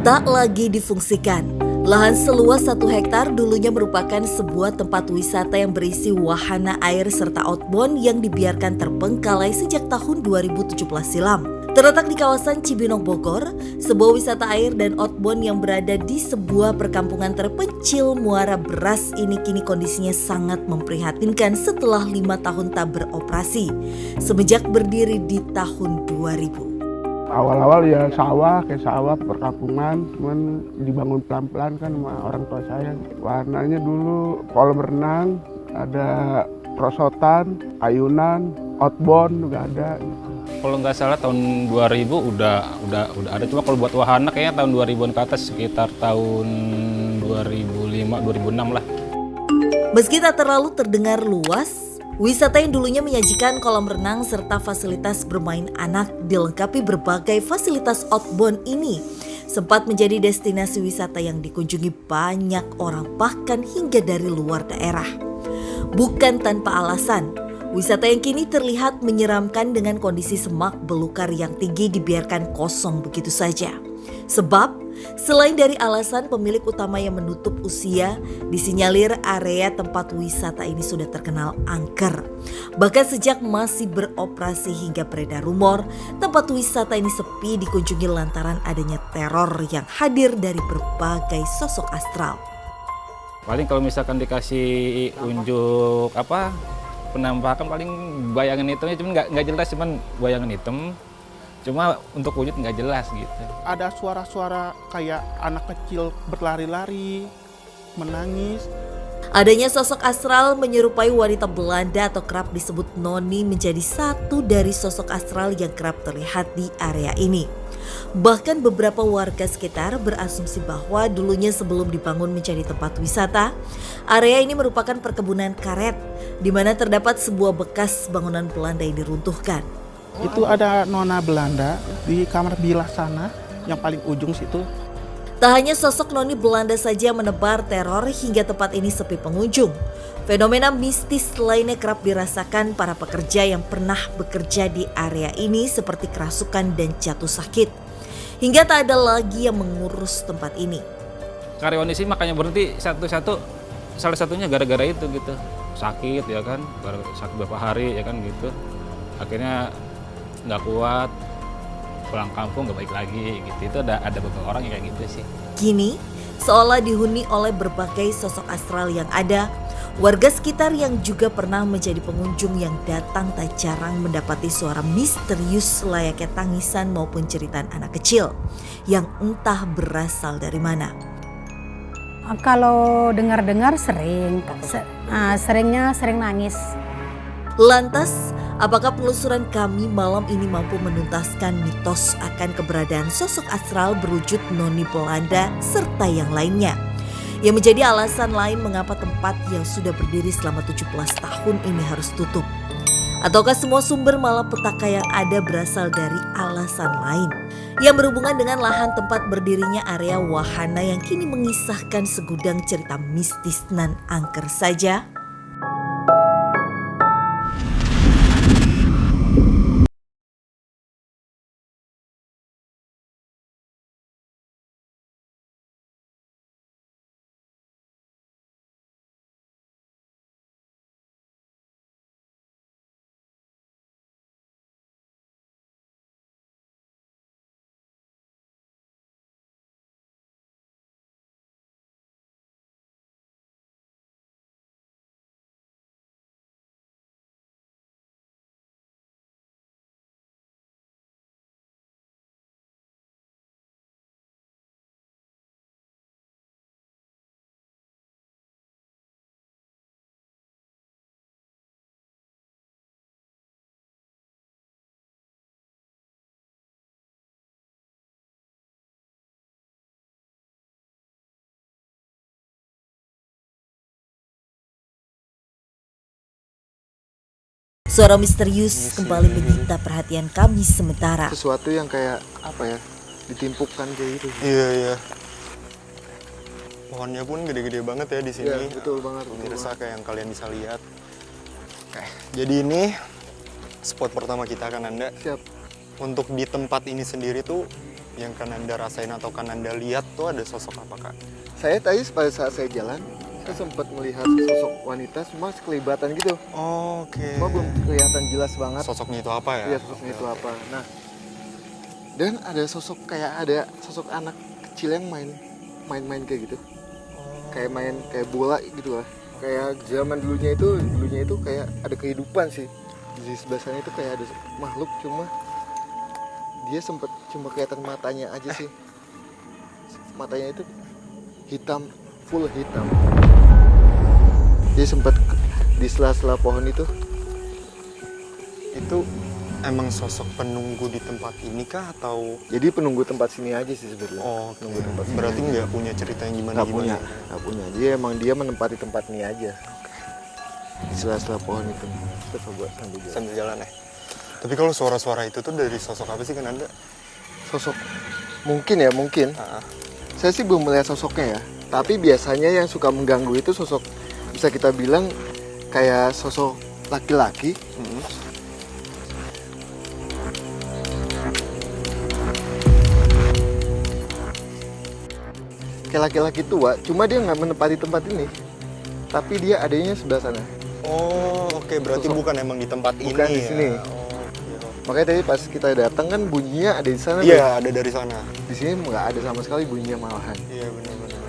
Tak lagi difungsikan, lahan seluas 1 hektar dulunya merupakan sebuah tempat wisata yang berisi wahana air serta outbound yang dibiarkan terbengkalai sejak tahun 2017 silam. Terletak di kawasan Cibinong, Bogor, sebuah wisata air dan outbound yang berada di sebuah perkampungan terpencil Muara Beras ini kini kondisinya sangat memprihatinkan setelah 5 tahun tak beroperasi, semenjak berdiri di tahun 2000. Awal-awal ya kayak sawah perkampungan, cuman dibangun pelan-pelan kan sama orang tua saya. Warnanya dulu kolam renang, ada perosotan, ayunan, outbound juga ada. Kalau nggak salah tahun 2000 udah ada, cuma kalau buat wahana kayaknya tahun 2000-an ke atas, sekitar tahun 2005-2006 lah. Meski tak terlalu terdengar luas, wisata yang dulunya menyajikan kolam renang serta fasilitas bermain anak dilengkapi berbagai fasilitas outbound ini sempat menjadi destinasi wisata yang dikunjungi banyak orang bahkan hingga dari luar daerah. Bukan tanpa alasan, wisata yang kini terlihat menyeramkan dengan kondisi semak belukar yang tinggi dibiarkan kosong begitu saja. Sebab, selain dari alasan pemilik utama yang menutup usia, disinyalir area tempat wisata ini sudah terkenal angker. Bahkan sejak masih beroperasi hingga beredar rumor, tempat wisata ini sepi dikunjungi lantaran adanya teror yang hadir dari berbagai sosok astral. Paling kalau misalkan dikasih unjuk penampakan, paling bayangan hitamnya cuma nggak jelas, cuman bayangan hitam. Cuma untuk wujud nggak jelas gitu. Ada suara-suara kayak anak kecil berlari-lari, menangis. Adanya sosok astral menyerupai wanita Belanda atau kerap disebut noni menjadi satu dari sosok astral yang kerap terlihat di area ini. Bahkan beberapa warga sekitar berasumsi bahwa dulunya sebelum dibangun menjadi tempat wisata, area ini merupakan perkebunan karet di mana terdapat sebuah bekas bangunan Belanda yang diruntuhkan. Itu ada nona Belanda di kamar bilah sana, yang paling ujung situ. Tak hanya sosok noni Belanda saja menebar teror hingga tempat ini sepi pengunjung. Fenomena mistis lainnya kerap dirasakan para pekerja yang pernah bekerja di area ini seperti kerasukan dan jatuh sakit. Hingga tak ada lagi yang mengurus tempat ini. Karyawan di sini makanya berhenti satu-satu, salah satunya gara-gara itu gitu. Sakit ya kan, sakit beberapa hari ya kan gitu. Akhirnya nggak kuat, pulang kampung nggak baik lagi gitu. Itu ada beberapa orang yang kayak gitu sih. Kini, seolah dihuni oleh berbagai sosok astral yang ada, warga sekitar yang juga pernah menjadi pengunjung yang datang tak jarang mendapati suara misterius layaknya tangisan maupun jeritan anak kecil yang entah berasal dari mana. Kalau dengar-dengar seringnya sering nangis. Lantas, apakah penelusuran kami malam ini mampu menuntaskan mitos akan keberadaan sosok astral berwujud noni Belanda serta yang lainnya? Yang menjadi alasan lain mengapa tempat yang sudah berdiri selama 17 tahun ini harus tutup? Ataukah semua sumber malapetaka yang ada berasal dari alasan lain? Yang berhubungan dengan lahan tempat berdirinya area wahana yang kini mengisahkan segudang cerita mistis nan angker saja? Suara misterius kembali menyita perhatian kami sementara. Sesuatu yang kayak ditimpukkan kayak gitu. Iya. Pohonnya pun gede-gede banget ya di sini. Iya, betul banget. Pemirsa kayak yang kalian bisa lihat. Oke, jadi ini spot pertama kita kan Anda. Siap. Untuk di tempat ini sendiri tuh yang Kananda rasain atau Kananda lihat tuh ada sosok apa, Kak? Saya tadi pada saat saya jalan, saya sempat melihat sosok wanita cuma sekelibatan gitu. Oke. Cuma belum kelihatan jelas banget. Sosoknya itu apa ya? Iya, sosoknya itu apa. Nah, dan ada sosok ada sosok anak kecil yang main kayak gitu. Kayak main kayak bola gitu lah. Kayak zaman dulunya itu kayak ada kehidupan sih. Di sebelah sana itu kayak ada makhluk, cuma dia sempat cuma kelihatan matanya aja sih. Matanya itu hitam, full hitam. Dia sempat di sela-sela pohon itu. Itu emang sosok penunggu di tempat ini kah atau? Jadi penunggu tempat sini aja sih sebenarnya. Oh, penunggu tempat sini. berarti nggak punya cerita yang Nggak gimana-gimana? nggak punya. Dia menempati tempat ini aja. Di sela-sela pohon itu. Kita coba sambil jalan. Sambil jalan ya. Tapi kalau suara-suara itu tuh dari sosok apa sih, Kananda? Sosok mungkin. Saya sih belum melihat sosoknya ya. Tapi biasanya yang suka mengganggu itu sosok, bisa kita bilang kayak sosok laki-laki. Kayak laki-laki tua, cuma dia nggak menempati tempat ini. Tapi dia adanya sebelah sana. Oh, oke. Berarti Sosok. bukan emang di tempat ini Bukan di ya? sini. Makanya tadi pas kita datang kan bunyinya ada di sana. Iya, ada dari sana. Di sini nggak ada sama sekali bunyinya malahan. Iya, benar-benar.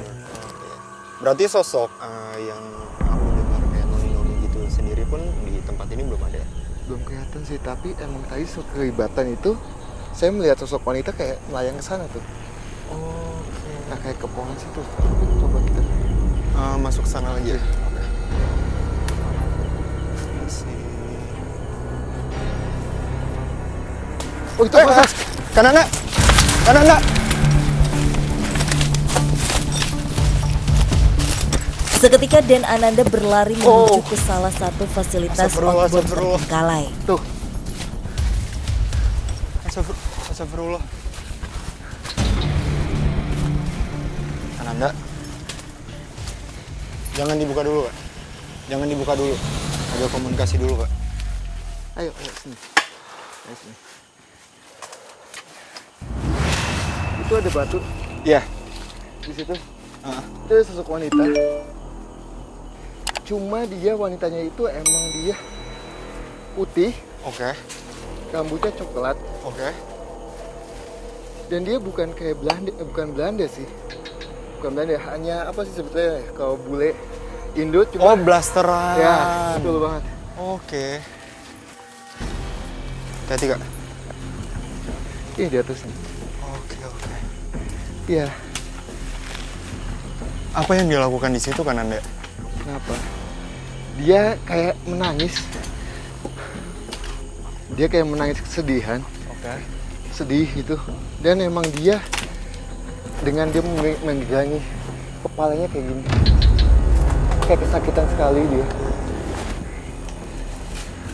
Berarti sosok yang aku dengar kayak noni-noni gitu sendiri pun di tempat ini belum ada ya? Belum kelihatan sih, tapi emang tadi kelibatan itu saya melihat sosok wanita kayak melayang ke sana tuh. Oh, Nah, kayak ke pohon situ. Coba kita. masuk sana lagi ya? Oke. Oh, itu Kananda! Kananda! Seketika Dan Ananda berlari menuju ke salah satu fasilitas Astagfirullah, outbound astagfirullah. terbengkalai. Tuh. Astagfirullah. Kananda. Jangan dibuka dulu, Kak. Jangan dibuka dulu. Ada komunikasi dulu, Kak. Ayo sini. Ayo sini. Itu ada batu Iya. di situ. Ah. Itu ada sosok wanita. Cuma wanitanya itu emang dia putih, Oke. rambutnya coklat, Oke. dan dia bukan kayak bukan Belanda sih. Bukan Belanda, hanya apa sih sebetulnya kalau bule Indo Oh, cuma blasteran. ya, betul banget. Oke. Hati-hati, Kak. Iya, di atas nih. Oke. Iya, Apa yang dia lakukan di situ, Kananda? kenapa? Dia kayak menangis. Dia kayak menangis kesedihan, Oke. sedih gitu. Dan emang dia dengan dia menggangi kepalanya kayak gini. Kayak kesakitan sekali dia.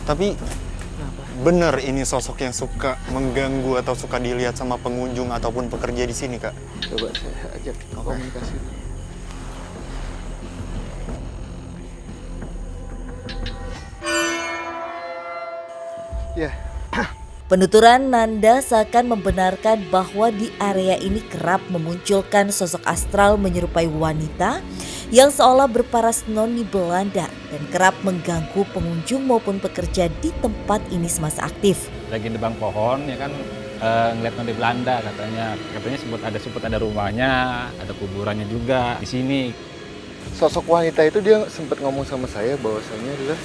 Tapi bener ini sosok yang suka mengganggu atau suka dilihat sama pengunjung ataupun pekerja di sini, Kak? Coba saya ajak komunikasi. Ya, Penuturan Nanda seakan membenarkan bahwa di area ini kerap memunculkan sosok astral menyerupai wanita yang seolah berparas noni Belanda dan kerap mengganggu pengunjung maupun pekerja di tempat ini semasa aktif. Lagi nebang pohon ya kan, ngeliat noni Belanda katanya sebut ada rumahnya, ada kuburannya juga di sini. sosok wanita itu dia sempat ngomong sama saya bahwasannya adalah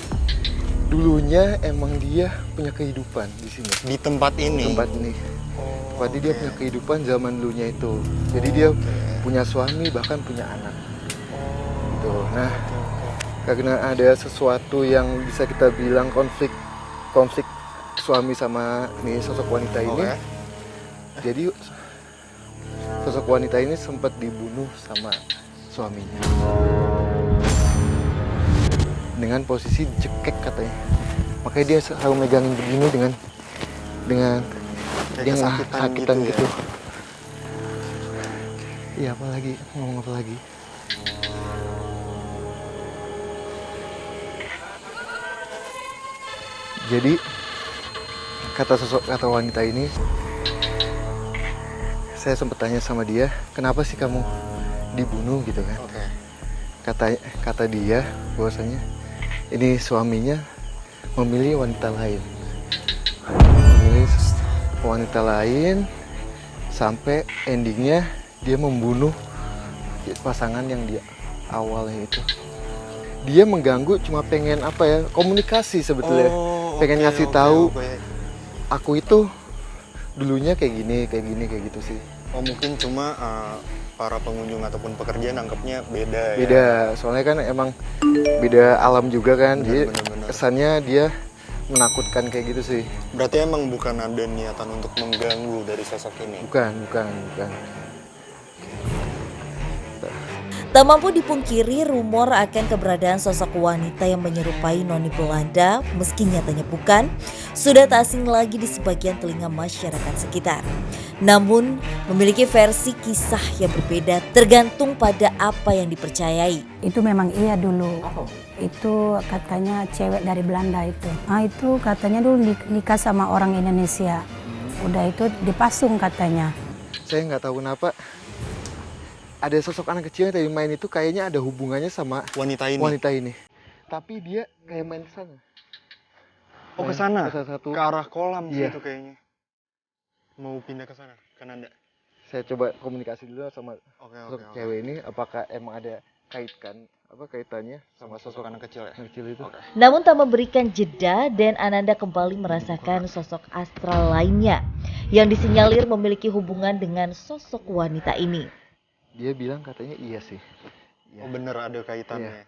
dulunya emang dia punya kehidupan di sini. Di tempat ini? Tempat ini. Berarti dia punya kehidupan zaman dulunya itu. Jadi dia punya suami bahkan punya anak. Gitu. Nah, karena ada sesuatu yang bisa kita bilang konflik suami sama nih sosok wanita ini. Jadi sosok wanita ini sempat dibunuh sama suaminya. Dengan posisi jekek katanya. Makanya dia selalu megangin begini dengan Kayak dia kesakitan gitu. ya? Iya, apa lagi? Ngomong apa lagi? Jadi kata wanita ini, saya sempat tanya sama dia, kenapa sih kamu dibunuh gitu kan? Oke. Kata dia bahwasanya ini suaminya memilih wanita lain. Memilih wanita lain sampai endingnya dia membunuh pasangan yang dia awalnya itu. Dia mengganggu cuma pengen apa ya, komunikasi sebetulnya. Pengen ngasih tahu aku itu dulunya kayak gini, kayak gitu sih. Oh mungkin cuma para pengunjung ataupun pekerja nangkepnya beda ya. Beda, soalnya kan emang beda alam juga kan. Jadi Bener. kesannya dia menakutkan kayak gitu sih. Berarti emang bukan ada niatan untuk mengganggu dari sosok ini. Bukan. Tak mampu dipungkiri rumor akan keberadaan sosok wanita yang menyerupai Noni Belanda, meski nyatanya bukan, sudah tak asing lagi di sebagian telinga masyarakat sekitar. Namun, memiliki versi kisah yang berbeda tergantung pada apa yang dipercayai. Itu memang iya dulu. Itu katanya cewek dari Belanda itu. Itu katanya dulu nikah sama orang Indonesia. Udah itu dipasung katanya. Saya nggak tahu kenapa ada sosok anak kecil yang tadi main itu kayaknya ada hubungannya sama Wanita ini. Tapi dia kayak main ke sana. Oh ke sana. Ke salah satu. Ke arah kolam Iya. gitu kayaknya. Mau pindah ke sana, kan ada. Saya coba komunikasi dulu sama Oke. sosok cewek ini, apakah emang ada kaitannya sama sosok anak kecil ya. anak kecil itu. Oke. Namun tak memberikan jeda dan Ananda kembali merasakan sosok astral lainnya yang disinyalir memiliki hubungan dengan sosok wanita ini. Dia bilang katanya iya sih. Oh bener ada kaitannya.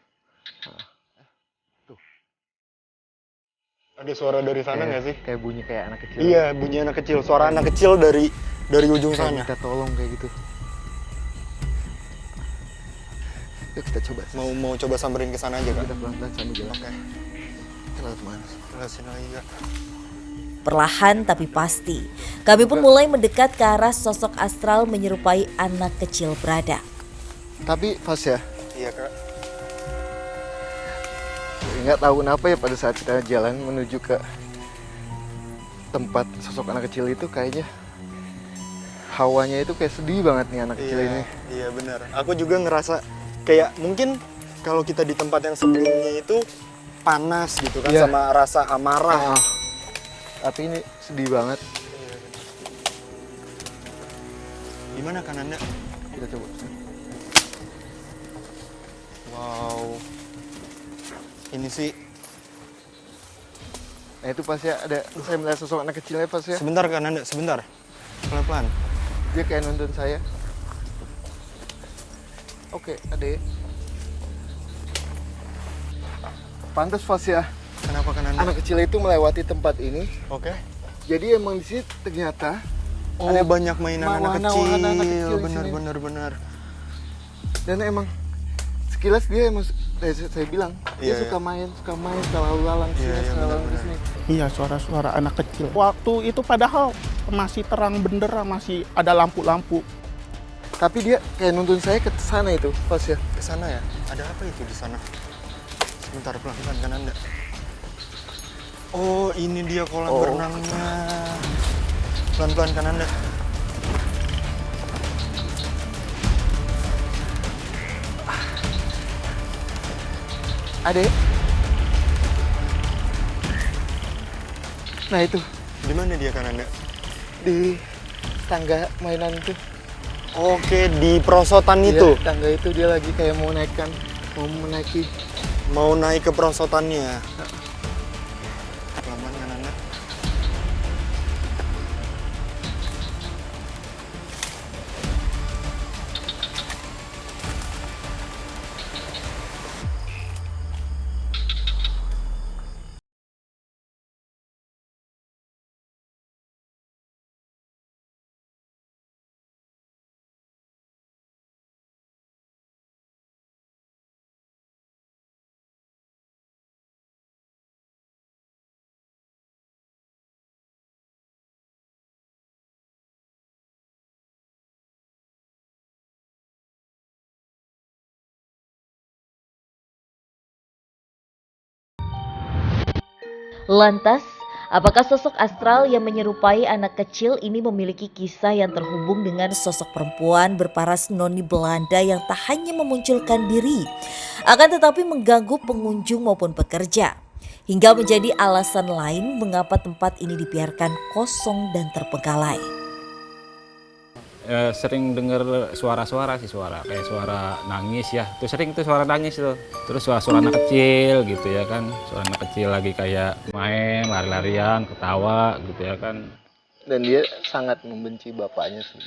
Tuh. Ada suara dari sana nggak sih? Kayak bunyi kayak anak kecil. Iya, bunyi anak kecil. Suara anak kecil dari ujung Kayak sana. minta tolong kayak gitu. Yuk kita coba. Mau coba samperin ke sana aja kan? Kita pelan-pelan sambil jalan. Oke. Kita lewat mana? Jelasin lagi Kak. Perlahan tapi pasti, kami pun mulai mendekat ke arah sosok astral menyerupai anak kecil berada. Tapi pas ya, Iya Kak. nggak tahu kenapa ya pada saat kita jalan menuju ke tempat sosok anak kecil itu kayaknya hawanya itu kayak sedih banget nih anak kecil ini. Iya benar. Aku juga ngerasa kayak mungkin kalau kita di tempat yang sebelumnya itu panas gitu kan Iya. sama rasa amarah. Tapi ini sedih banget. Gimana kan Anda? Kita coba. Wow. Ini sih Nah itu pas ya ada, saya melihat sosok anak kecilnya pas ya. sebentar kan Anda, sebentar. Pelan-pelan. Dia kayak nonton saya. Oke, adek. Pantas pas ya. Kenapa kan Anda? Anak kecil itu melewati tempat ini. Oke. Jadi emang di sini ternyata Oh, ada banyak mainan anak kecil. wahana-wahana anak kecil di sini. Bener. Dan emang sekilas dia emang saya bilang dia Iya, suka main, suka lalu lalang sini, Iya, suka lalu benar-benar. sini. Iya, suara-suara anak kecil. Waktu itu padahal masih terang benderang, masih ada lampu-lampu. Tapi dia kayak nuntun saya ke sana itu pas ya. Ke sana ya? Ada apa itu di sana? Sebentar pelan-pelan kan Anda. Oh, ini dia kolam berenangnya. Pelan-pelan kan Anda. Adek. Nah itu Di mana dia kan Anda? di tangga mainan itu. Oke, di perosotan Iya, itu. tangga itu dia lagi kayak mau menaiki. Mau naik ke perosotannya. Pelan-pelan kan Anda. Lantas, Apakah sosok astral yang menyerupai anak kecil ini memiliki kisah yang terhubung dengan sosok perempuan berparas noni Belanda yang tak hanya memunculkan diri, akan tetapi mengganggu pengunjung maupun pekerja, hingga menjadi alasan lain mengapa tempat ini dibiarkan kosong dan terbengkalai. Sering dengar suara-suara sih, kayak suara nangis ya. Tuh sering tuh suara nangis tuh. Terus suara anak kecil gitu ya kan. Suara anak kecil lagi kayak main, lari-larian, ketawa gitu ya kan. Dan dia sangat membenci bapaknya sih.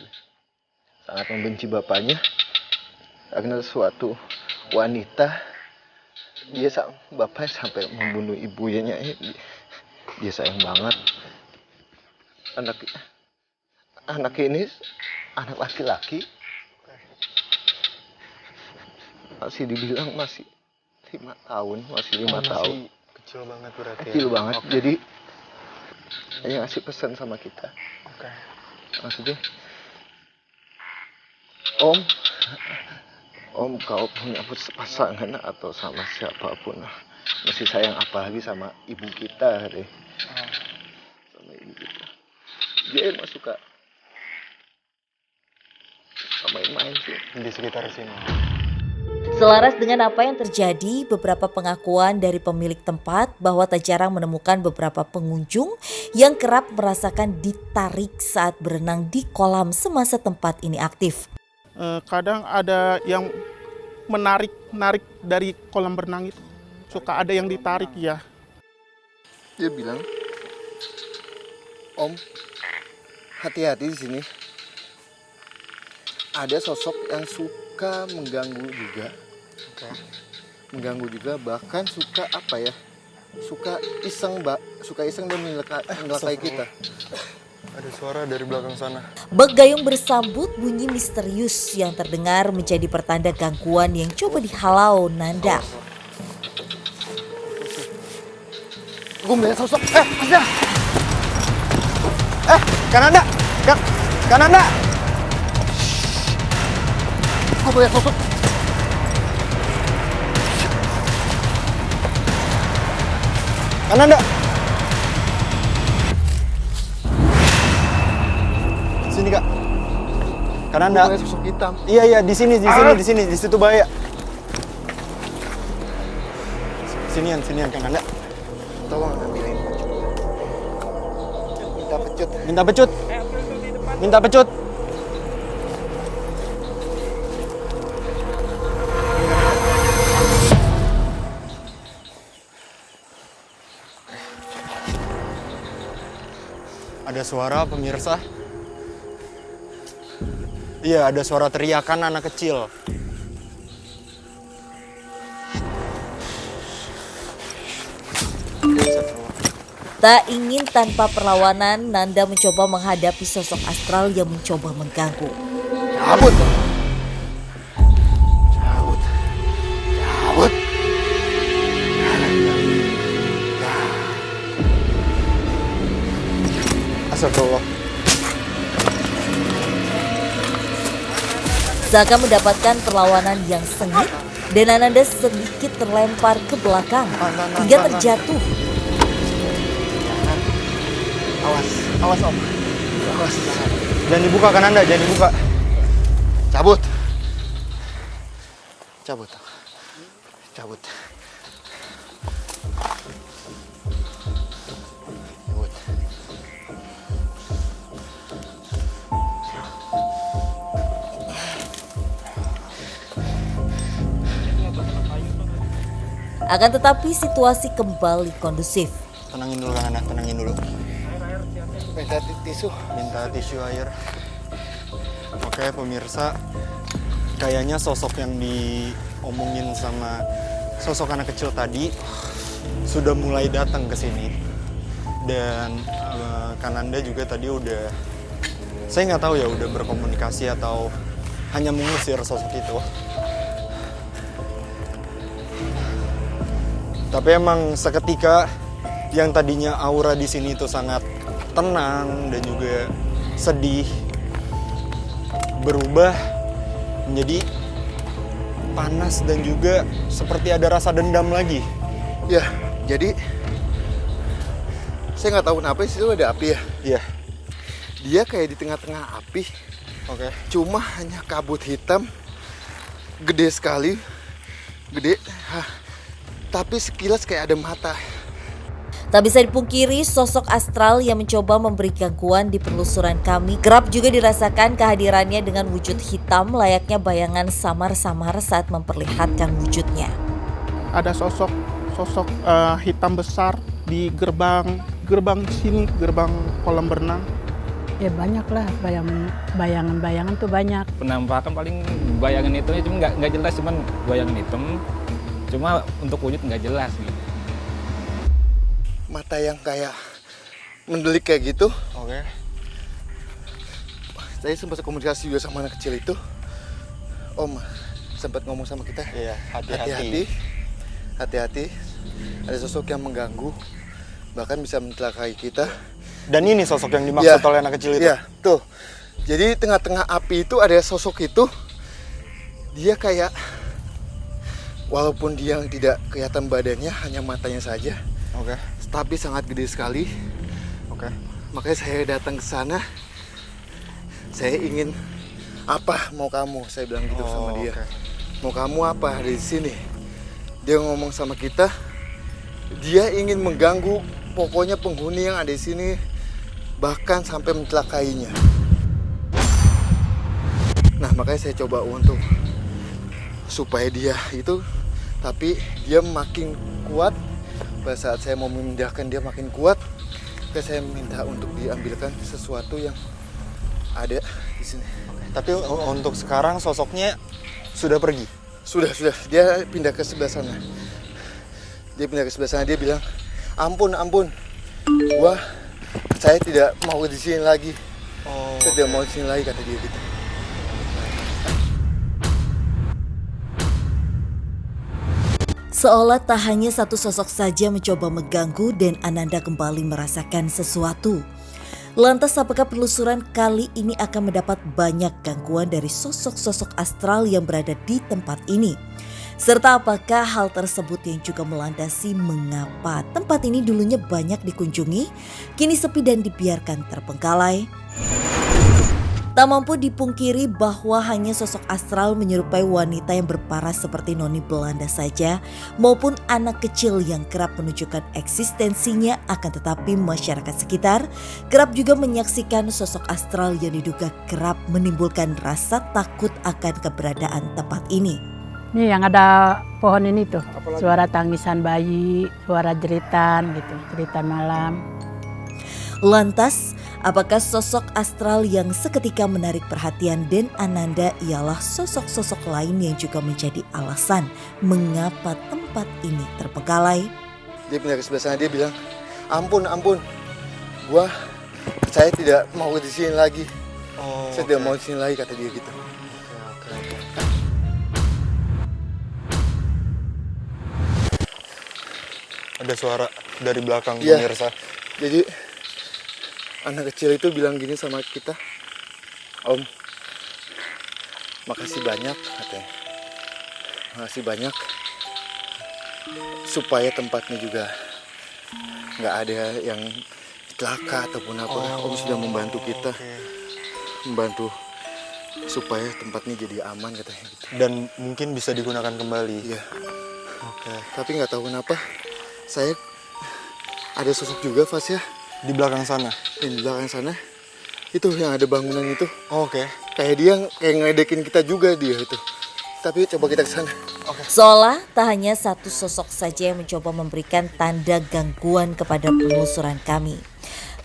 Sangat membenci bapaknya karena suatu wanita bapaknya sampai membunuh ibunya. Dia sayang banget. Anak ini anak laki-laki, masih dibilang masih 5 tahun, masih 5 tahun. Kecil banget berarti. Kecil banget. Oke. Jadi dia ngasih pesan sama kita. Oke. Maksudnya, Om kau punya pasangan atau sama siapapun, masih sayang apalagi sama ibu kita deh. Sama ibu kita. Dia emang suka main-main sih Di sekitar sini. Selaras dengan apa yang terjadi, beberapa pengakuan dari pemilik tempat bahwa tak jarang menemukan beberapa pengunjung yang kerap merasakan ditarik saat berenang di kolam semasa tempat ini aktif. Kadang ada yang menarik dari kolam renang itu. Suka ada yang ditarik ya. Dia bilang, Om, hati-hati di sini. Ada sosok yang suka mengganggu juga. Mengganggu juga, bahkan suka suka iseng dan menyelakai kita. Ada suara dari belakang sana. Bak gayung bersambut bunyi misterius yang terdengar menjadi pertanda gangguan yang coba dihalau Nanda. Gue melihat sosok. Kananda! Kananda! Gue melihat sosok. Kananda! Sini kak. Kananda. Gue melihat sosok hitam. Iya di sini, di situ bahaya. Sinian Kananda. Tolong ambilin pecut. Minta pecut. Ada suara pemirsa. Iya, ada suara teriakan anak kecil. Tak ingin tanpa perlawanan, Nanda mencoba menghadapi sosok astral yang mencoba mengganggu. Cabut. Astagfirullah. Seakan mendapatkan perlawanan yang sengit dan Ananda sedikit terlempar ke belakang hingga terjatuh. Awas Om. Jangan dibuka Kananda, jangan dibuka. Cabut. Akan tetapi situasi kembali kondusif. Tenangin dulu Kananda, tenangin dulu. Minta tisu. Air. Oke pemirsa, kayaknya sosok yang diomongin sama sosok anak kecil tadi sudah mulai datang ke sini. Dan Kananda juga tadi saya nggak tahu ya udah berkomunikasi atau hanya mengusir sosok itu. Tapi emang seketika yang tadinya aura di sini itu sangat tenang dan juga sedih berubah menjadi panas dan juga seperti ada rasa dendam lagi. Ya, jadi saya nggak tahu kenapa di situ ada api ya. Iya. Dia kayak di tengah-tengah api, Oke. cuma hanya kabut hitam, gede sekali, gede. Tapi sekilas kayak ada mata. Tak bisa dipungkiri, sosok astral yang mencoba memberi gangguan di penelusuran kami kerap juga dirasakan kehadirannya dengan wujud hitam layaknya bayangan samar-samar saat memperlihatkan wujudnya. Ada sosok hitam besar di gerbang sini, gerbang kolam berenang. Ya banyak lah, bayangan-bayangan tuh banyak. Penampakan paling bayangan hitamnya cuma nggak jelas, cuman bayangan hitam. Cuma untuk wujud nggak jelas gitu. Mata yang kayak mendelik kayak gitu. Oke. Saya sempat komunikasi juga sama anak kecil itu. Om sempat ngomong sama kita. Iya, hati-hati. Hati-hati. Ada sosok yang mengganggu, bahkan bisa mencelakai kita. Dan ini sosok yang dimaksud oleh anak kecil itu? Iya, tuh. Jadi tengah-tengah api itu ada sosok itu. Dia kayak, walaupun dia tidak kelihatan badannya, hanya matanya saja. Oke. Tapi sangat gede sekali. Oke. Makanya saya datang ke sana. Saya ingin, apa mau kamu? Saya bilang gitu sama dia. Oke. Mau kamu apa di sini? Dia ngomong sama kita. Dia ingin mengganggu pokoknya penghuni yang ada di sini, bahkan sampai mencelakainya. Nah, makanya saya coba untuk supaya dia itu, tapi dia makin kuat. Pada saat saya mau memindahkan dia makin kuat, saya minta untuk diambilkan sesuatu yang ada di sini. Tapi untuk sekarang sosoknya sudah pergi? Sudah. Dia pindah ke sebelah sana. Dia bilang, ampun. Saya tidak mau di sini lagi. Saya tidak mau di sini lagi, kata dia gitu. Seolah tak hanya satu sosok saja mencoba mengganggu dan Ananda kembali merasakan sesuatu. Lantas apakah penelusuran kali ini akan mendapat banyak gangguan dari sosok-sosok astral yang berada di tempat ini? Serta apakah hal tersebut yang juga melandasi mengapa tempat ini dulunya banyak dikunjungi, kini sepi dan dibiarkan terbengkalai? Tak mampu dipungkiri bahwa hanya sosok astral menyerupai wanita yang berparas seperti noni Belanda saja maupun anak kecil yang kerap menunjukkan eksistensinya, akan tetapi masyarakat sekitar kerap juga menyaksikan sosok astral yang diduga kerap menimbulkan rasa takut akan keberadaan tempat ini. Nih yang ada pohon ini tuh, suara tangisan bayi, suara jeritan gitu, jeritan malam. Lantas, apakah sosok astral yang seketika menarik perhatian Den Ananda ialah sosok-sosok lain yang juga menjadi alasan mengapa tempat ini terbengkalai? Dia pindah ke sebelah sana, dia bilang, ampun. Saya tidak mau di sini lagi. Saya tidak mau di sini lagi, kata dia gitu. Ada suara dari belakang, Iya. pemirsa. Jadi anak kecil itu bilang gini sama kita, Om, makasih banyak, katanya. Makasih banyak supaya tempatnya juga nggak ada yang celaka ataupun apa. Om sudah membantu kita, membantu supaya tempatnya jadi aman, katanya gitu. Dan mungkin bisa digunakan kembali. Iya. Tapi nggak tahu kenapa saya ada sosok juga, Fas, ya. Di belakang sana? Di belakang sana, itu yang ada bangunan itu. Oke. Kayak dia kayak ngedekin kita juga dia itu. Tapi coba kita ke sana. Seolah tak hanya satu sosok saja yang mencoba memberikan tanda gangguan kepada penelusuran kami.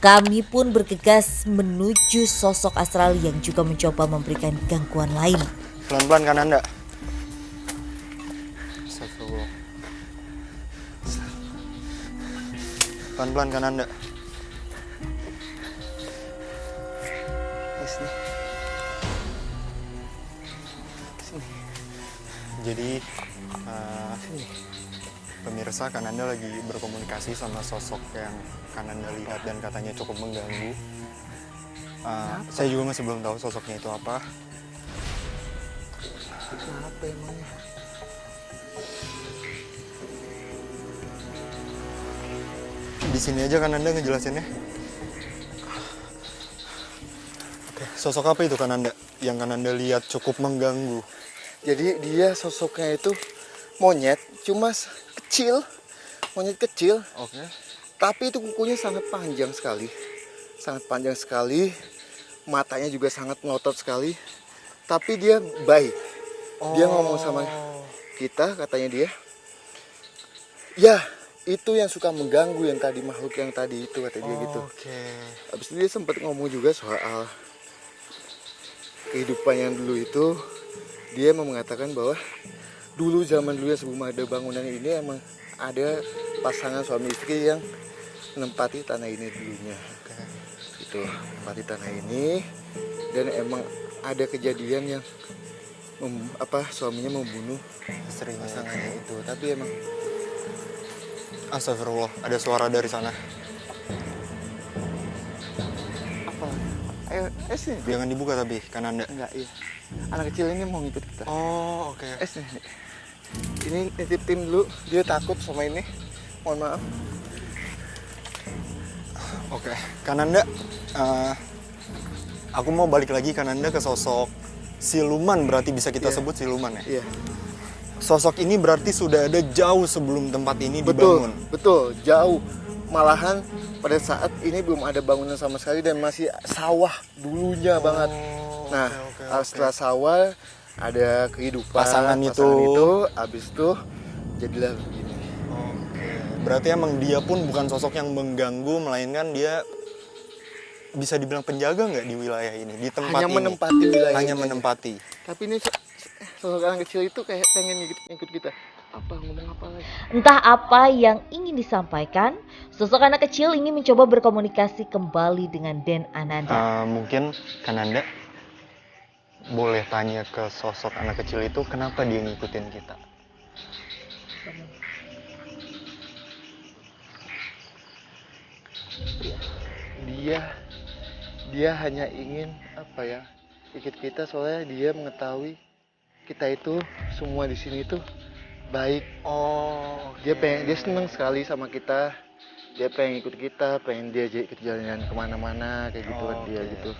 Kami pun bergegas menuju sosok astral yang juga mencoba memberikan gangguan lain. Pelan-pelan kan Anda? Astagfirullah. Pelan-pelan kan Anda? Jadi pemirsa, kan Anda lagi berkomunikasi sama sosok yang kan Anda lihat dan katanya cukup mengganggu. Saya juga masih belum tahu sosoknya itu apa. Apa emangnya? di sini aja kan Anda ngejelasinnya. Oke, sosok apa itu kan Anda yang kan Anda lihat cukup mengganggu? Jadi dia sosoknya itu monyet, cuma kecil, monyet kecil. Oke. Tapi itu kukunya sangat panjang sekali, matanya juga sangat melotot sekali. Tapi dia baik. Dia ngomong sama kita, katanya dia, ya itu yang suka mengganggu yang tadi, makhluk yang tadi itu, kata dia gitu. Oke. Habis itu dia sempat ngomong juga soal kehidupan yang dulu itu. Dia mengatakan bahwa dulu zaman dulu ya, sebelum ada bangunan ini, emang ada pasangan suami istri yang menempati tanah ini dulunya. Gitu, menempati tanah ini, dan emang ada kejadian yang suaminya membunuh Istrinya. pasangannya itu. Tapi emang Astagfirullah, ada suara dari sana. apa? Ayo, sini. Jangan dibuka tapi kan Anda. Enggak, iya. Anak kecil ini mau ngikut kita. Oh, oke. Sini. Ini nitip tim dulu, dia takut sama ini. Mohon maaf. Oke, kan Anda, aku mau balik lagi kan Anda ke sosok siluman, berarti bisa kita sebut siluman ya? Iya. Sosok ini berarti sudah ada jauh sebelum tempat ini dibangun. Betul, jauh. Malahan pada saat ini belum ada bangunan sama sekali dan masih sawah dulunya banget. Nah, setelah sawah ada kehidupan Pasangan itu. Habis itu jadilah begini. Oke, berarti emang dia pun bukan sosok yang mengganggu, melainkan dia bisa dibilang penjaga nggak di wilayah ini, di tempat Hanya ini? menempati wilayah Hanya ini. menempati. Tapi ini sosok anak kecil itu kayak pengen ngikut kita. Ngomong apa lagi? Entah apa yang ingin disampaikan, sosok anak kecil ingin mencoba berkomunikasi kembali dengan Den Ananda. Mungkin kan Anda boleh tanya ke sosok anak kecil itu kenapa dia ngikutin kita. Dia hanya ingin ikut kita, soalnya dia mengetahui kita itu semua di sini tuh baik. Oh, Dia seneng sekali sama kita. Dia pengen ikut kita, pengen dia ikut jalan-jalan kemana-mana kayak gitu kan dia gitu.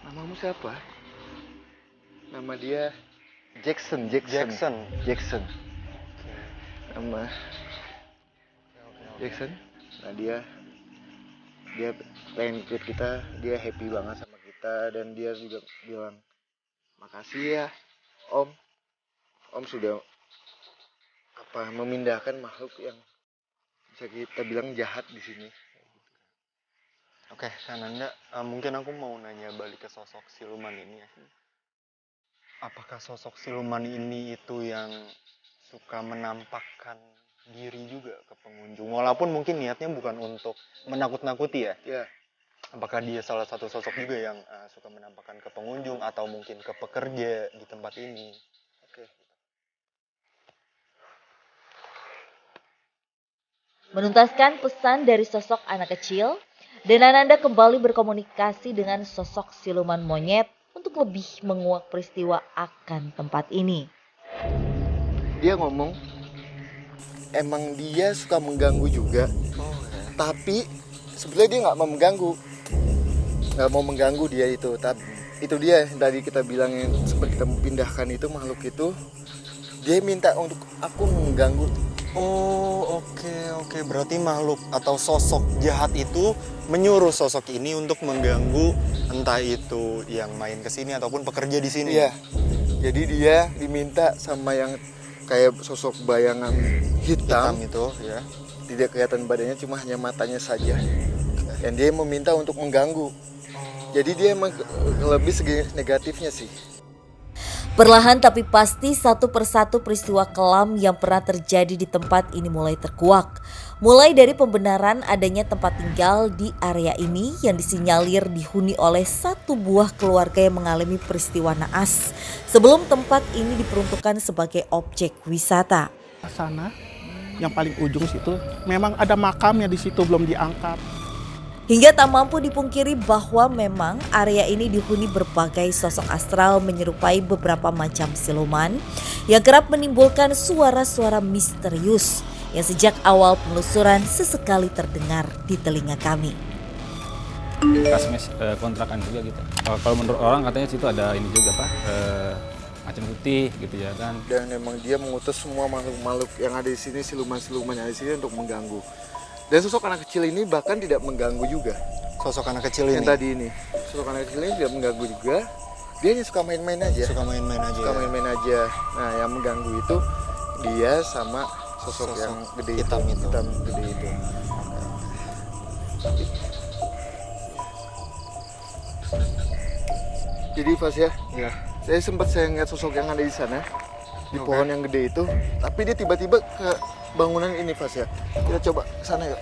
Namamu siapa? Nama dia Jackson. Nama Jackson. Nah, dia pengen ikut kita, dia happy banget sama kita, dan dia juga bilang makasih ya Om sudah memindahkan makhluk yang bisa kita bilang jahat di sini. Oke, kan Anda, mungkin aku mau nanya balik ke sosok siluman ini ya. Apakah sosok siluman ini itu yang suka menampakkan diri juga ke pengunjung? Walaupun mungkin niatnya bukan untuk menakut-nakuti ya. Ya, Apakah dia salah satu sosok juga yang suka menampakkan ke pengunjung atau mungkin ke pekerja di tempat ini? oke. Menuntaskan pesan dari sosok anak kecil, Den Ananda kembali berkomunikasi dengan sosok siluman monyet untuk lebih menguak peristiwa akan tempat ini. Dia ngomong emang dia suka mengganggu juga, tapi sebenarnya dia nggak mau mengganggu dia itu. Tapi itu dia yang tadi kita bilang, yang seperti kita pindahkan itu makhluk itu, dia minta untuk aku mengganggu. Oh, oke. Berarti makhluk atau sosok jahat itu menyuruh sosok ini untuk mengganggu, entah itu yang main kesini ataupun pekerja di sini. Iya. Jadi dia diminta sama yang kayak sosok bayangan hitam itu, ya. Tidak kelihatan badannya, cuma hanya matanya saja. Dan dia meminta untuk mengganggu. Jadi dia emang lebih segi negatifnya sih. Perlahan tapi pasti satu persatu peristiwa kelam yang pernah terjadi di tempat ini mulai terkuak. Mulai dari pembenaran adanya tempat tinggal di area ini yang disinyalir dihuni oleh satu buah keluarga yang mengalami peristiwa naas sebelum tempat ini diperuntukkan sebagai objek wisata. Sana yang paling ujung situ memang ada makamnya di situ, belum diangkat. Hingga tak mampu dipungkiri bahwa memang area ini dihuni berbagai sosok astral menyerupai beberapa macam siluman yang kerap menimbulkan suara-suara misterius yang sejak awal penelusuran sesekali terdengar di telinga kami. Kasmes kontrakan juga gitu. Kalau menurut orang katanya situ ada ini juga Pak, macan putih gitu ya kan. Dan memang dia mengutus semua makhluk-makhluk yang ada di sini, siluman-siluman yang ada di sini untuk mengganggu. Dan sosok anak kecil ini bahkan tidak mengganggu juga. Sosok anak kecil ini. Yang tadi ini, sosok anak kecil ini tidak mengganggu juga. Dia hanya suka main-main aja. Suka main-main aja. Suka ya? main-main aja. Nah, yang mengganggu itu dia sama sosok yang gede hitam itu. hitam gede itu. Jadi Fas ya, saya sempat ngeliat sosok yang ada di sana di pohon yang gede itu, tapi dia tiba-tiba ke bangunan ini Fas ya. Kita coba ke sana yuk.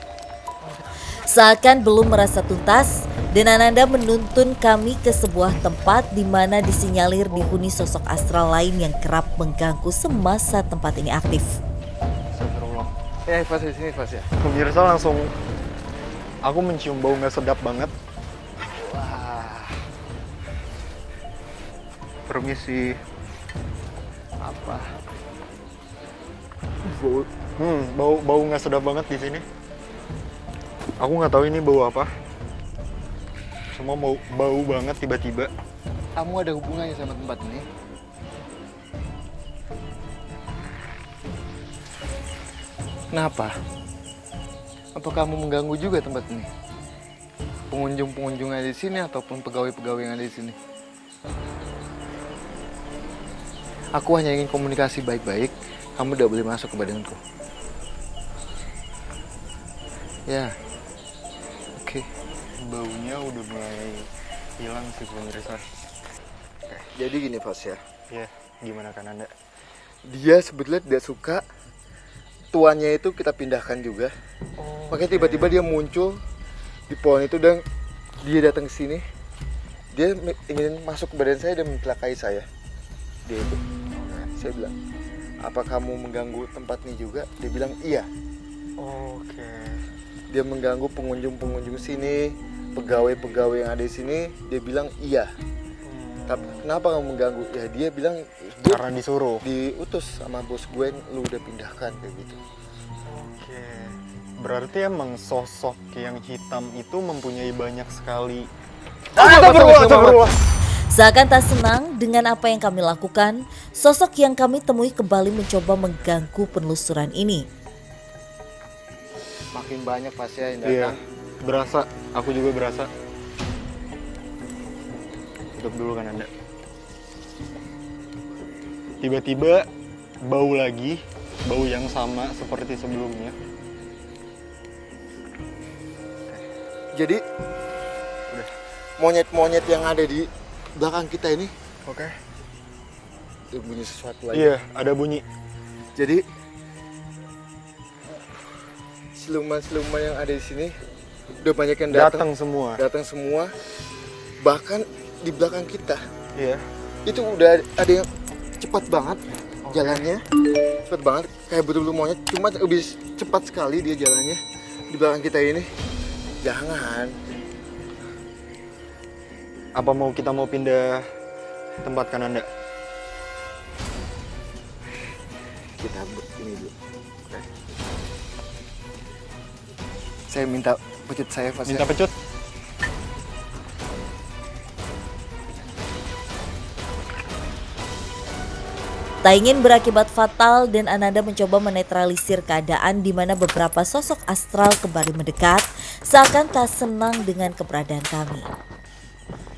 Seakan belum merasa tuntas, dan Ananda menuntun kami ke sebuah tempat di mana disinyalir dihuni sosok astral lain yang kerap mengganggu semasa tempat ini aktif. Astagfirullah. Fas di sini Fas ya. Pemirsa langsung, aku mencium bau nggak sedap banget. Wah. Permisi. Apa? Bau nggak sedap banget di sini. Aku nggak tahu ini bau apa. Semua bau banget tiba-tiba. Kamu ada hubungannya sama tempat ini? Kenapa? Apa kamu mengganggu juga tempat ini? Pengunjung-pengunjung yang ada di sini ataupun pegawai-pegawai yang ada di sini? Aku hanya ingin komunikasi baik-baik. Kamu tidak boleh masuk ke badanku. Ya. Oke. Baunya udah mulai hilang sih pemirsa. Jadi gini Fas ya. Ya, gimana kan Anda? Dia sebetulnya tidak suka tuannya itu kita pindahkan juga. Makanya tiba-tiba dia muncul di pohon itu dan dia datang ke sini. Dia ingin masuk ke badan saya dan mencelakai saya. Dia itu. Saya bilang, apa kamu mengganggu tempat ini juga? Dia bilang iya. Oke. Dia mengganggu pengunjung-pengunjung sini, pegawai-pegawai yang ada di sini. Dia bilang iya. Tapi kenapa kamu mengganggu? Ya dia bilang Karena disuruh. diutus sama bos gue, lu udah pindahkan kayak gitu. Oke. Berarti emang sosok yang hitam itu mempunyai banyak sekali. Astagfirullah. Seakan tak senang dengan apa yang kami lakukan, sosok yang kami temui kembali mencoba mengganggu penelusuran ini. Makin banyak pasti yang Iya. datang. Berasa. Aku juga berasa. Tutup dulu kan Anda. Tiba-tiba bau lagi, bau yang sama seperti sebelumnya. Jadi monyet-monyet yang ada di belakang kita ini Oke. itu bunyi sesuatu lagi. Iya, ada bunyi. Jadi siluman-siluman yang ada di sini udah banyak yang Datang semua. datang semua. Bahkan di belakang kita Iya. itu udah ada yang cepat banget jalannya, cepat banget kayak betul-betul monyet. Cuma lebih cepat sekali dia jalannya di belakang kita ini. Jangan. Apa kita mau pindah tempat kan Anda? Kita ini dulu. Oke. Saya minta pecut saya Fas. Minta pecut. Tak ingin berakibat fatal dan Ananda mencoba menetralisir keadaan di mana beberapa sosok astral kembali mendekat, seakan tak senang dengan keberadaan kami.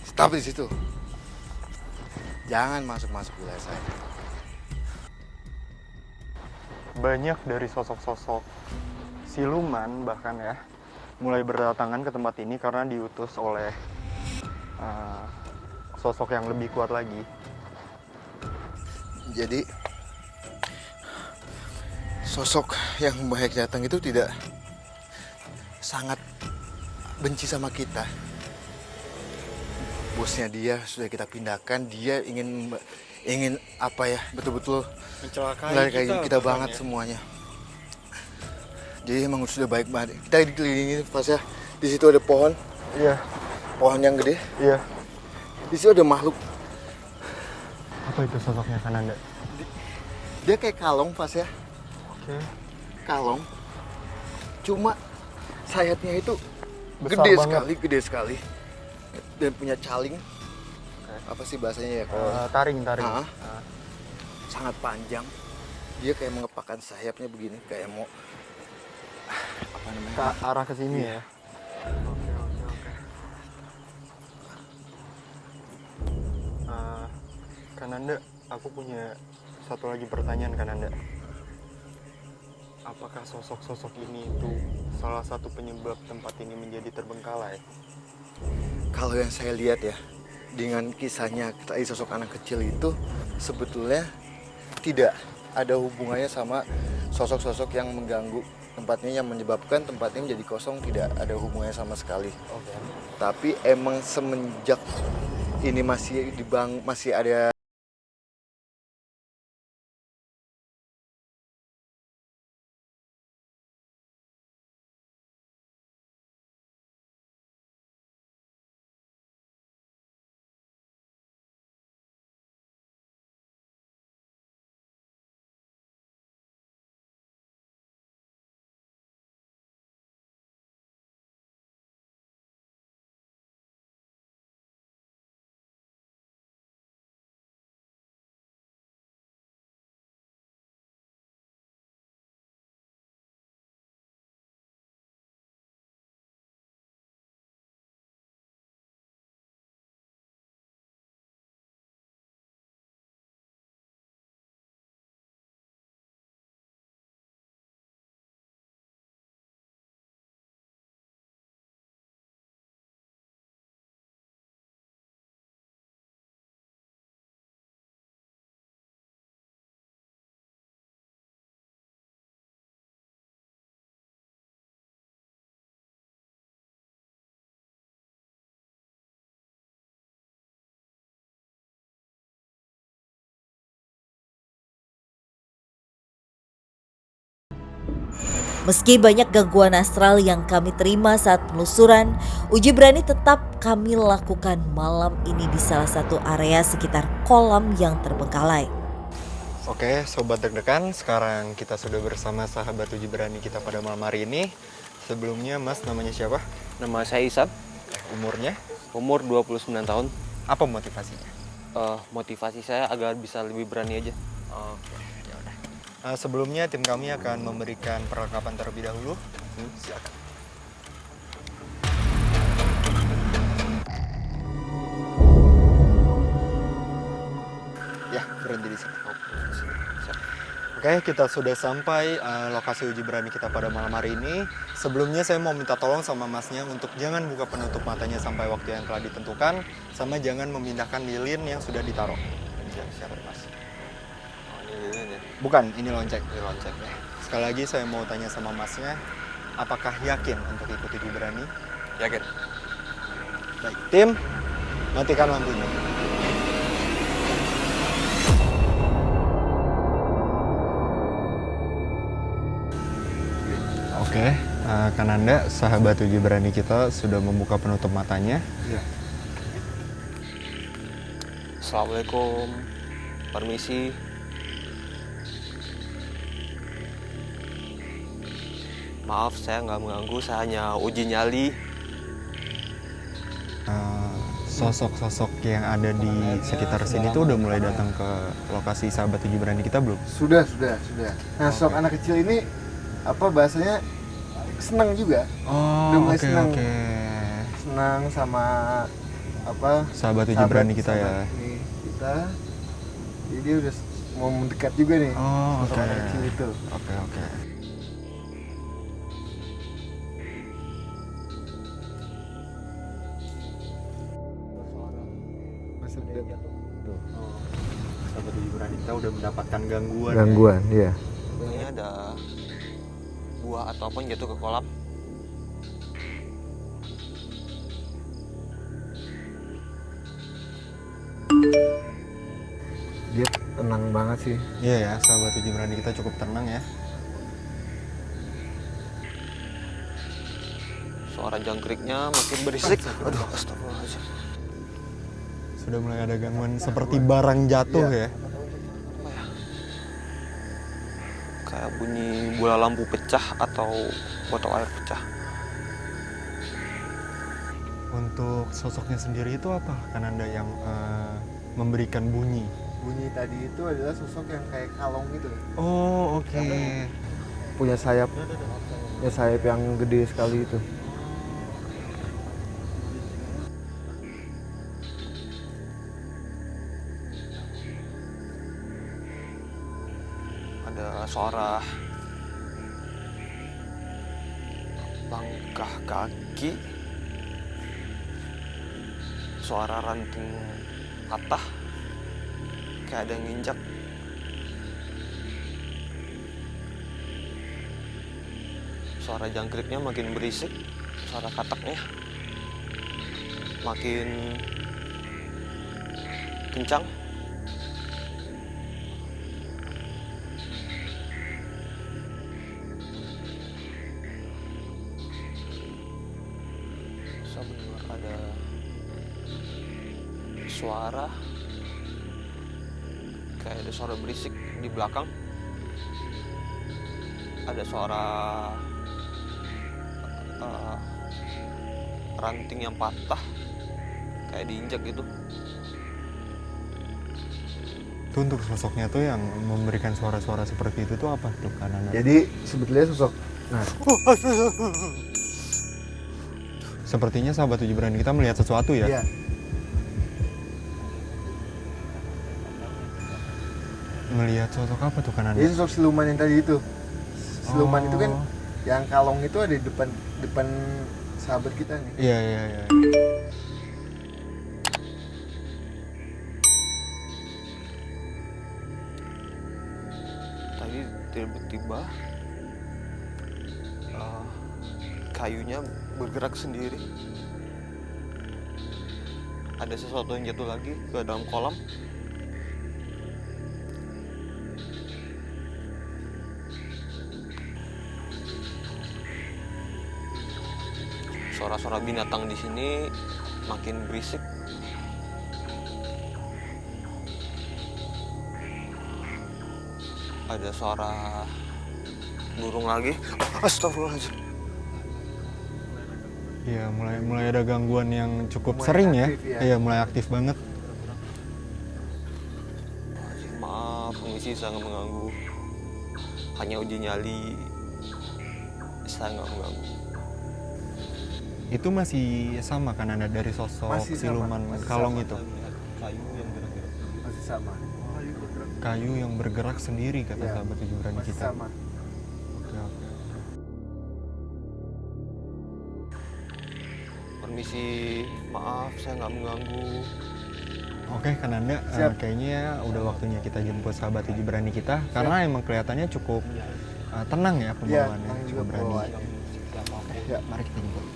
Stop di situ. Jangan masuk-masuk wilayah saya. Banyak dari sosok-sosok siluman bahkan ya mulai berdatangan ke tempat ini karena diutus oleh sosok yang lebih kuat lagi. Jadi sosok yang baik datang itu tidak sangat benci sama kita. Bosnya dia sudah kita pindahkan, dia ingin apa ya, betul-betul Mencelakai kita banget semuanya. Jadi emang sudah baik banget. Kita dikelilingi pas ya. Di situ ada pohon. Iya. Pohon yang gede. Iya. Di situ ada makhluk. Apa itu sosoknya kan Anda? Dia kayak kalong pas ya. Oke. kalong, cuma sayapnya itu Besar gede banget. sekali, gede sekali, dan punya caling. Apa sih bahasanya ya? Taring. Ah, sangat panjang. Dia kayak mengepakkan sayapnya begini, kayak mau apa namanya? Ke arah ke sini ya. Oke. Kananda, aku punya satu lagi pertanyaan Kananda. Apakah sosok-sosok ini itu salah satu penyebab tempat ini menjadi terbengkalai? Kalau yang saya lihat ya, dengan kisahnya tadi sosok anak kecil itu sebetulnya tidak ada hubungannya sama sosok-sosok yang mengganggu tempatnya, yang menyebabkan tempatnya menjadi kosong, tidak ada hubungannya sama sekali. Oke. Tapi emang semenjak ini masih ada. Meski banyak gangguan astral yang kami terima saat penelusuran, uji berani tetap kami lakukan malam ini di salah satu area sekitar kolam yang terbengkalai. Oke, sobat deg-degan, sekarang kita sudah bersama sahabat uji berani kita pada malam hari ini. Sebelumnya, Mas, namanya siapa? Nama saya Isam, Umurnya? umur 29 tahun. Apa motivasinya? Motivasi saya agar bisa lebih berani aja. Oke, ya udah. Sebelumnya tim kami akan memberikan perlengkapan terlebih dahulu. Silakan. Ya, berhenti di sini. Oke, kita sudah sampai lokasi uji berani kita pada malam hari ini. Sebelumnya saya mau minta tolong sama masnya untuk jangan buka penutup matanya sampai waktu yang telah ditentukan, sama jangan memindahkan lilin yang sudah ditaruh. Siapa mas? Ini lilin ya? Bukan, ini lonceng. Ini lonceng. Sekali lagi saya mau tanya sama masnya, apakah yakin untuk ikut uji berani? Yakin? Baik, tim, matikan lampunya. Oke, Kananda, sahabat uji berani kita sudah membuka penutup matanya. Iya. Assalamualaikum. Permisi. Maaf, saya nggak mengganggu. Saya hanya uji nyali. Sosok-sosok yang ada di sekitar sini tuh udah mulai datang ke lokasi sahabat uji berani kita belum? Sudah. Nah, sosok anak kecil ini apa bahasanya senang juga. Oh, Udah mulai oke. Senang sama apa Sahabat uji berani kita ya. ini kita. Jadi dia udah mau mendekat juga nih. Oh, sosok oke. anak kecil itu. Oke. Sahabat uji berani kita udah mendapatkan gangguan. iya. Ini ada buah atau apa yang jatuh ke kolam. Dia tenang banget sih. Iya ya, sahabat uji berani kita cukup tenang ya. Suara jangkriknya makin berisik. Aduh, astagfirullahaladzim. Sudah mulai ada gangguan seperti barang jatuh ya. kayak bunyi bola lampu pecah atau botol air pecah. Untuk sosoknya sendiri itu apa Kananda yang memberikan bunyi? Bunyi tadi itu adalah sosok yang kayak kalong gitu. Oh, oke. Punya sayap yang gede sekali itu. Ada suara langkah kaki, suara ranting patah, kayak ada yang nginjak. Suara jangkriknya makin berisik, suara kataknya makin kencang. Saya mendengar ada suara, kayak ada suara berisik di belakang. Ada suara ranting yang patah, kayak diinjak gitu. Itu untuk sosoknya tuh yang memberikan suara-suara seperti itu tuh apa tuh Kananda? Jadi sebetulnya sosok, nah Sepertinya sahabat Uji Berani kita melihat sesuatu ya? iya, Melihat sosok apa tuh Kananda? Jadi sosok siluman yang tadi itu. Siluman itu kan Oh. yang kalong itu ada di depan sahabat kita nih. Iya, iya, iya. Tadi tiba-tiba kayunya bergerak sendiri. Ada sesuatu yang jatuh lagi ke dalam kolam. Suara-suara binatang di sini makin berisik. Ada suara burung lagi. Astagfirullahaladzim. Iya, mulai ada gangguan yang cukup Mulai sering ya. aktif ya. Iya, mulai aktif banget. Maaf, permisi, saya nggak mengganggu. Hanya uji nyali. Saya nggak mengganggu. Itu masih sama kan Anda dari sosok Masih sama, siluman masih kalong sama. itu? Masih sama. Kayu yang bergerak sendiri kata Iya, sahabat Uji Berani Masih kita. sama. Oke, oke. Permisi, maaf, saya nggak mengganggu. Oke, Kananda, Siap. kayaknya udah waktunya kita jemput sahabat Uji Berani kita karena emang kelihatannya cukup tenang ya Iya, pembawaannya, tenang juga cukup berani. pembawaannya. Ya, mari kita jemput.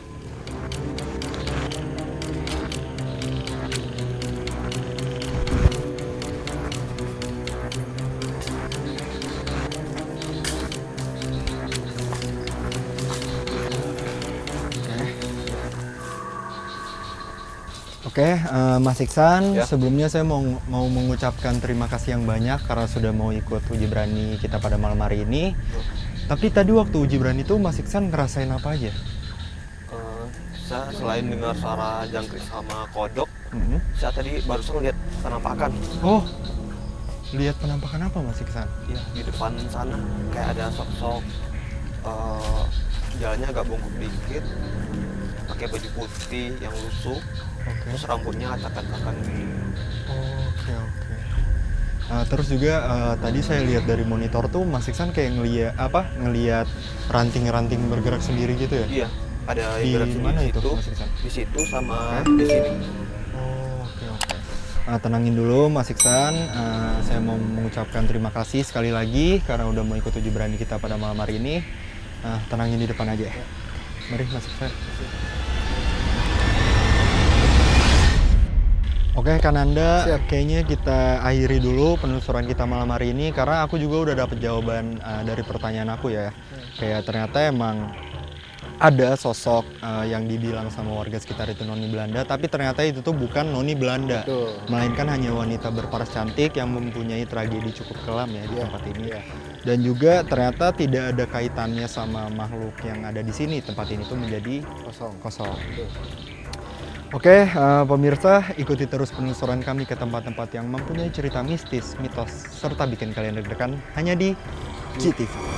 Oke, Mas Iksan, Ya. sebelumnya saya mau mengucapkan terima kasih yang banyak karena sudah mau ikut uji berani kita pada malam hari ini. Tapi tadi waktu uji berani itu Mas Iksan ngerasain apa aja? Saya selain dengar suara jangkrik sama kodok, Mhm. saya tadi barusan lihat penampakan. Oh, lihat penampakan apa Mas Iksan? Ya, di depan sana kayak ada sosok jalannya agak bongkok dikit, pakai baju putih yang lusuh, Oke. terus rambutnya acak-acakan gitu. Oke, oke. Terus juga tadi saya lihat dari monitor tuh Mas Iksan kayak ngelihat ranting-ranting bergerak sendiri gitu ya? Iya, ada Di yang gerak sendiri mana di itu, situ, Mas Iksan? di situ sama Oke. di sini. Oh, oke, oke. Tenangin dulu Mas Iksan, saya mau mengucapkan terima kasih sekali lagi karena udah mau ikut uji berani kita pada malam hari ini. Tenangin di depan aja. Mari Mas Iksan. Oke, Kananda, kayaknya kita akhiri dulu penelusuran kita malam hari ini karena aku juga udah dapet jawaban dari pertanyaan aku ya. Kayak ternyata emang ada sosok yang dibilang sama warga sekitar itu noni Belanda, tapi ternyata itu tuh bukan noni Belanda, melainkan hanya wanita berparas cantik yang mempunyai tragedi cukup kelam ya di tempat ini. Dan juga ternyata tidak ada kaitannya sama makhluk yang ada di sini. Tempat ini tuh menjadi kosong. Oke, pemirsa, ikuti terus penelusuran kami ke tempat-tempat yang mempunyai cerita mistis, mitos, serta bikin kalian deg-degan hanya di GTV.